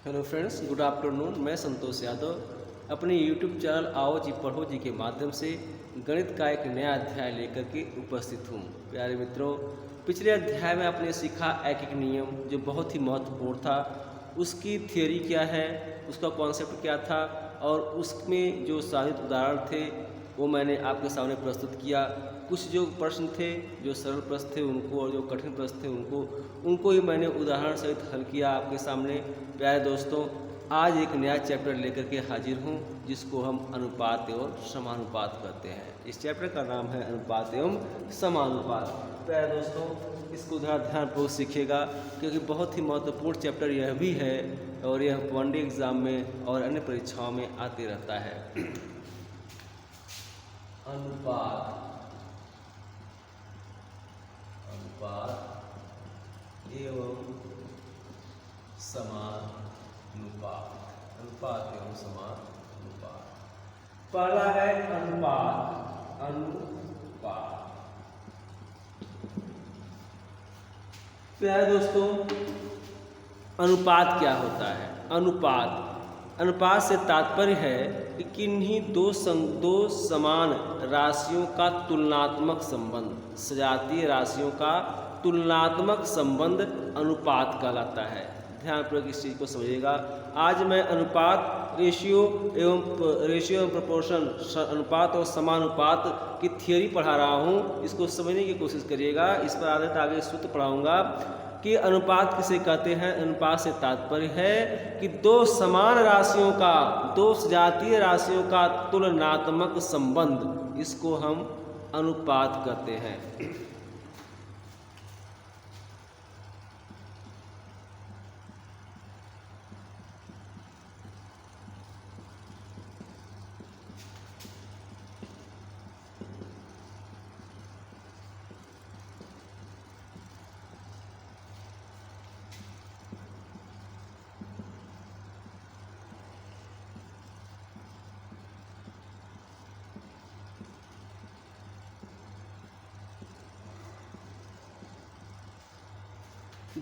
Hello friends, good afternoon. मैं संतोष यादव अपने YouTube channel आओ जी पढ़ो जी के माध्यम से गणित का एक नया अध्याय लेकर के उपस्थित हूँ। प्यारे मित्रों, पिछले अध्याय में आपने सीखा एक एक नियम जो बहुत ही महत्वपूर्ण था। उसकी थियोरी क्या है, उसका कॉन्सेप्ट क्या था और उसमें जो साधित उदाहरण थे वो मैंने आपके सामने प्रस्तुत किया। कुछ जो प्रश्न थे, जो सरल प्रश्न थे उनको और जो कठिन प्रश्न थे उनको ही मैंने उदाहरण सहित हल किया आपके सामने। प्यारे दोस्तों, आज एक नया चैप्टर लेकर के हाजिर हूँ जिसको हम अनुपात एवं समानुपात कहते हैं। इस चैप्टर का नाम है अनुपात एवं समानुपात। प्यारे दोस्तों, इसको ज़रा ध्यानपूर्वक सीखिएगा क्योंकि बहुत ही महत्वपूर्ण चैप्टर यह भी है और यह वनडे एग्जाम में और अन्य परीक्षाओं में आते रहता है। अनुपात एवं समानुपात। अनुपात एवं समानुपात। पहला है अनुपात। प्यारे दोस्तों, अनुपात क्या होता है? अनुपात से तात्पर्य है कि किन्हीं दो समान राशियों का तुलनात्मक संबंध, सजातीय राशियों का तुलनात्मक संबंध अनुपात कहलाता है। ध्यानपूर्वक इस चीज़ को समझिएगा। आज मैं अनुपात, रेशियो एवं प्रोपोर्शन, अनुपात और समानुपात की थियोरी पढ़ा रहा हूँ। इसको समझने की कोशिश करिएगा। इस पर आधारित आगे सूत्र पढ़ाऊँगा कि अनुपात किसे कहते हैं। अनुपात से तात्पर्य है कि दो समान राशियों का, दो सजातीय राशियों का तुलनात्मक संबंध, इसको हम अनुपात कहते हैं।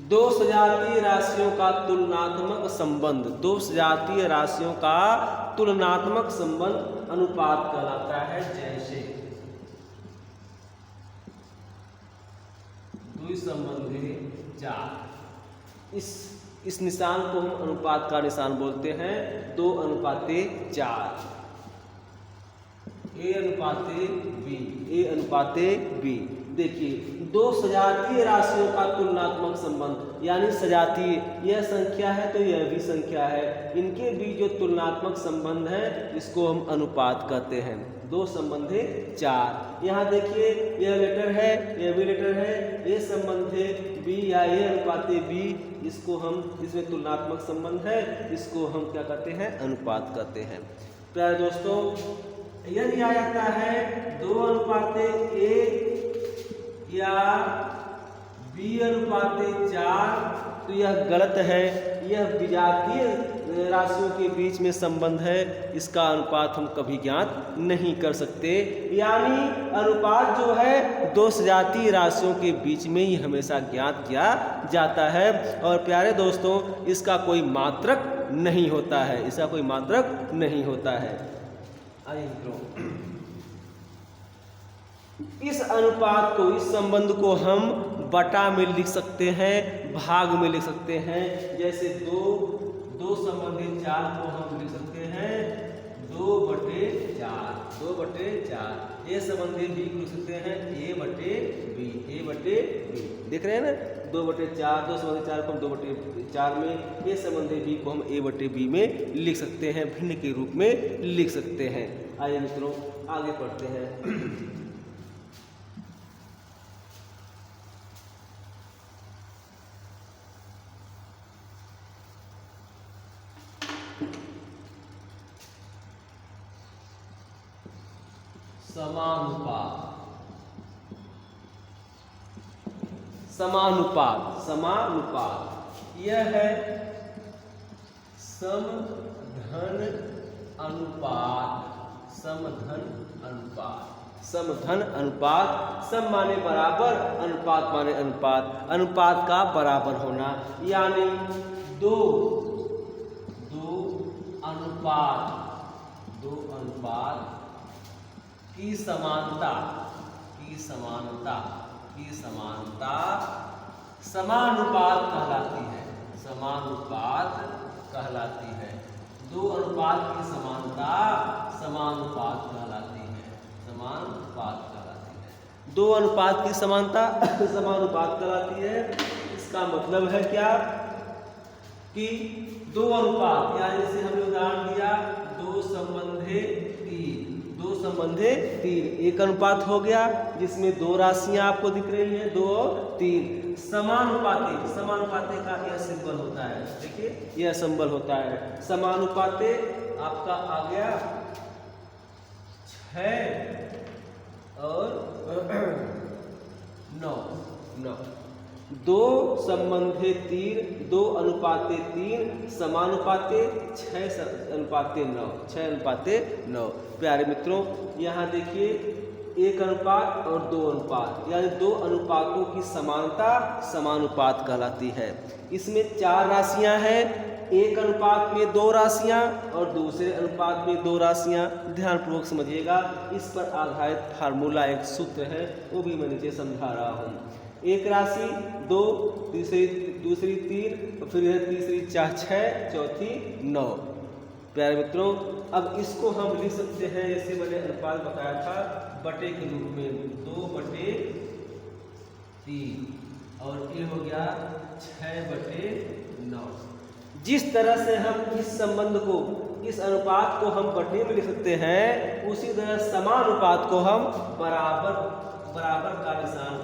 दो सजातीय राशियों का तुलनात्मक संबंध, दो सजातीय राशियों का तुलनात्मक संबंध अनुपात कहलाता है। जैसे द्वि संबंधी चार, इस निशान को हम अनुपात का निशान बोलते हैं। 2:4, A अनुपाते B। देखिए, दो सजातीय राशियों का तुलनात्मक संबंध, यानी सजातीय, यह संख्या है तो यह भी संख्या है, इनके बीच जो तुलनात्मक संबंध है इसको हम अनुपात कहते हैं। 2:4। यहाँ देखिए, यह लेटर है, यह भी लेटर है, ये संबंध है B या A अनुपाते B, इसको हम, इसमें तुलनात्मक संबंध है, इसको हम क्या कहते हैं? अनुपात कहते हैं। प्यारे दोस्तों, यदि आ जाता है 2:A या B:4 तो यह गलत है। यह विजातीय राशियों के बीच में संबंध है, इसका अनुपात हम कभी ज्ञात नहीं कर सकते। यानी अनुपात जो है दो सजातीय राशियों के बीच में ही हमेशा ज्ञात किया जाता है। और प्यारे दोस्तों, इसका कोई मात्रक नहीं होता है, इसका कोई मात्रक नहीं होता है। आइए मित्रों, इस अनुपात को, इस संबंध को हम बटा में लिख सकते हैं, भाग में लिख सकते हैं। जैसे 2:4 को हम लिख सकते हैं 2/4, 2/4। ये संबंधी B को लिख सकते हैं A/B। देख रहे हैं ना, 2/4, 2:4 को हम 2/4 में, ये संबंधी B को हम A/B में लिख सकते हैं, भिन्न के रूप में लिख सकते हैं। आइए मित्रों, आगे पढ़ते हैं। समानुपात यह है समधन अनुपात। सम माने बराबर, अनुपात माने अनुपात, अनुपात का बराबर होना। यानी दो अनुपात की समानता समानुपात कहलाती है। दो अनुपात की समानता समानुपात कहलाती है। दो अनुपात की समानता समानुपात कहलाती है। इसका मतलब है क्या कि दो अनुपात, यानी जैसे हमने उदाहरण दिया दो संबंधे तीन, एक अनुपात हो गया जिसमें दो राशियां आपको दिख रही हैं, 2 और 3। समानुपाते का यह सिंबल होता है, देखिए यह सिंबल होता है। समानुपाते आपका आ गया 6 और 9। दो संबंधे तीन, 2 अनुपाते 3, समानुपाते 6:9। प्यारे मित्रों, यहाँ देखिए 1 अनुपात और 2 अनुपात, यानी 2 अनुपातों की समानता समानुपात कहलाती है। इसमें 4 राशियां हैं, एक अनुपात में 2 राशियां और दूसरे अनुपात में 2 राशियां। ध्यानपूर्वक समझिएगा, इस पर आधारित फार्मूला एक सूत्र है, वो भी मैं नीचे समझा रहा हूँ। एक राशि 2, दूसरी 3, फिर तीसरी 4, 6, चौथी 9। प्यारे मित्रों, अब इसको हम लिख सकते हैं, जैसे मैंने अनुपात बताया था, बटे के रूप में 2/3 और ये हो गया 6/9। जिस तरह से हम इस संबंध को, इस अनुपात को हम बटे में लिख सकते हैं, उसी तरह समानुपात को हम बराबर का निशान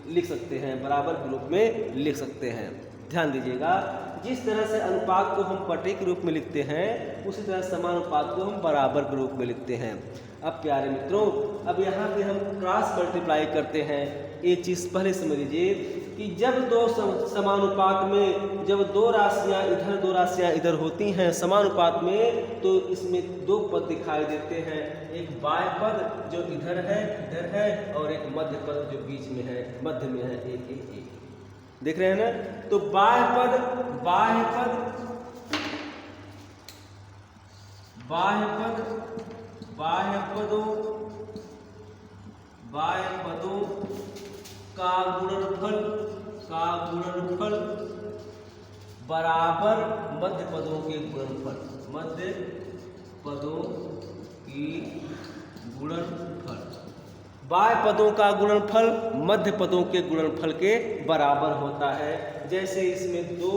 लिख सकते हैं, बराबर के रूप में लिख सकते हैं। ध्यान दीजिएगा, जिस तरह से अनुपात को हम बटे के रूप में लिखते हैं, उसी तरह समानुपात को हम बराबर के रूप में लिखते हैं। अब प्यारे मित्रों, अब यहाँ पे हम क्रॉस मल्टीप्लाई करते हैं। एक चीज़ पहले समझ लीजिए कि जब दो समानुपात में, जब 2 राशियाँ इधर 2 राशियाँ इधर होती हैं समानुपात में, तो इसमें 2 पद दिखाई देते हैं। एक बाह्य पद जो इधर है और एक मध्य पद जो बीच में है, मध्य में है, एक। देख रहे हैं ना? तो बाह्य पदों का गुणनफल बराबर मध्य पदों के गुणनफल। बाह्य पदों का गुणनफल मध्य पदों के गुणनफल के बराबर होता है। जैसे इसमें 2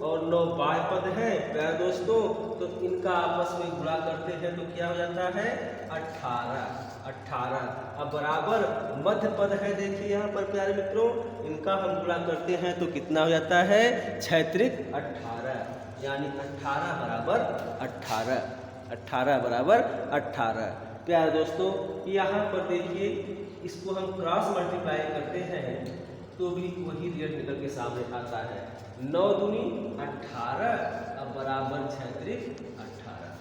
और 9 बाह्य पद हैं प्यारे दोस्तों, तो इनका आपस में गुणा करते हैं तो क्या हो जाता है 18। अब बराबर मध्य पद है, देखिए यहाँ पर प्यारे मित्रों, इनका हम गुणा करते हैं तो कितना हो जाता है 6×3 18, यानी 18 बराबर 18। प्यारे दोस्तों, यहाँ पर देखिए, इसको हम क्रॉस मल्टीप्लाई करते हैं तो भी वही रिजल्ट निकल के सामने आता है। 9 दूनी 18 अब बराबर 6×3 18।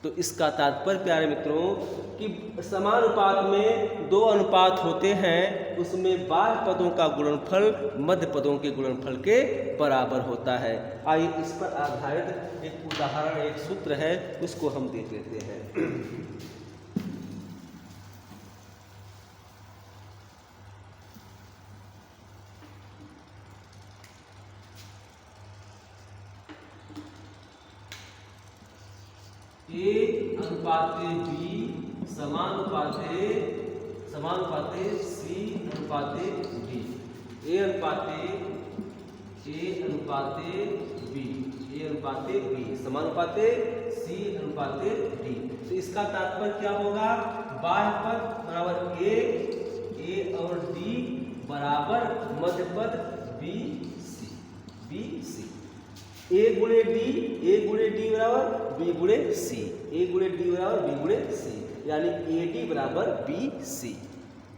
तो इसका तात्पर्य प्यारे मित्रों कि समानुपात में 2 अनुपात होते हैं, उसमें बाह्य पदों का गुणनफल मध्य पदों के गुणनफल के बराबर होता है। आइए इस पर आधारित एक उदाहरण, एक सूत्र है, उसको हम देख लेते हैं। A अनुपाते B समानुपाते C अनुपाते D। A अनुपाते B समानुपाते C अनुपाते D। तो इसका तात्पर्य क्या होगा, बाह्य पद बराबर A और D बराबर मध्य पद BC। A गुणे D बराबर B गुणे C, यानी AD बराबर BC।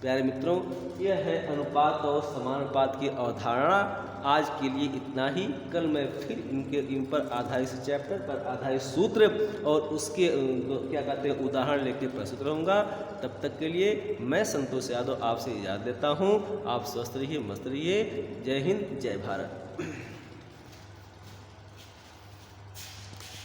प्यारे मित्रों, यह है अनुपात और समानुपात की अवधारणा। आज के लिए इतना ही। कल मैं फिर इन पर आधारित चैप्टर पर आधारित सूत्र और उसके क्या कहते हैं उदाहरण लेके प्रस्तुत रहूँगा। तब तक के लिए मैं संतोष यादव आपसे इजाज़त देता हूँ। आप स्वस्थ रहिए, मस्त रहिए। जय हिंद, जय भारत।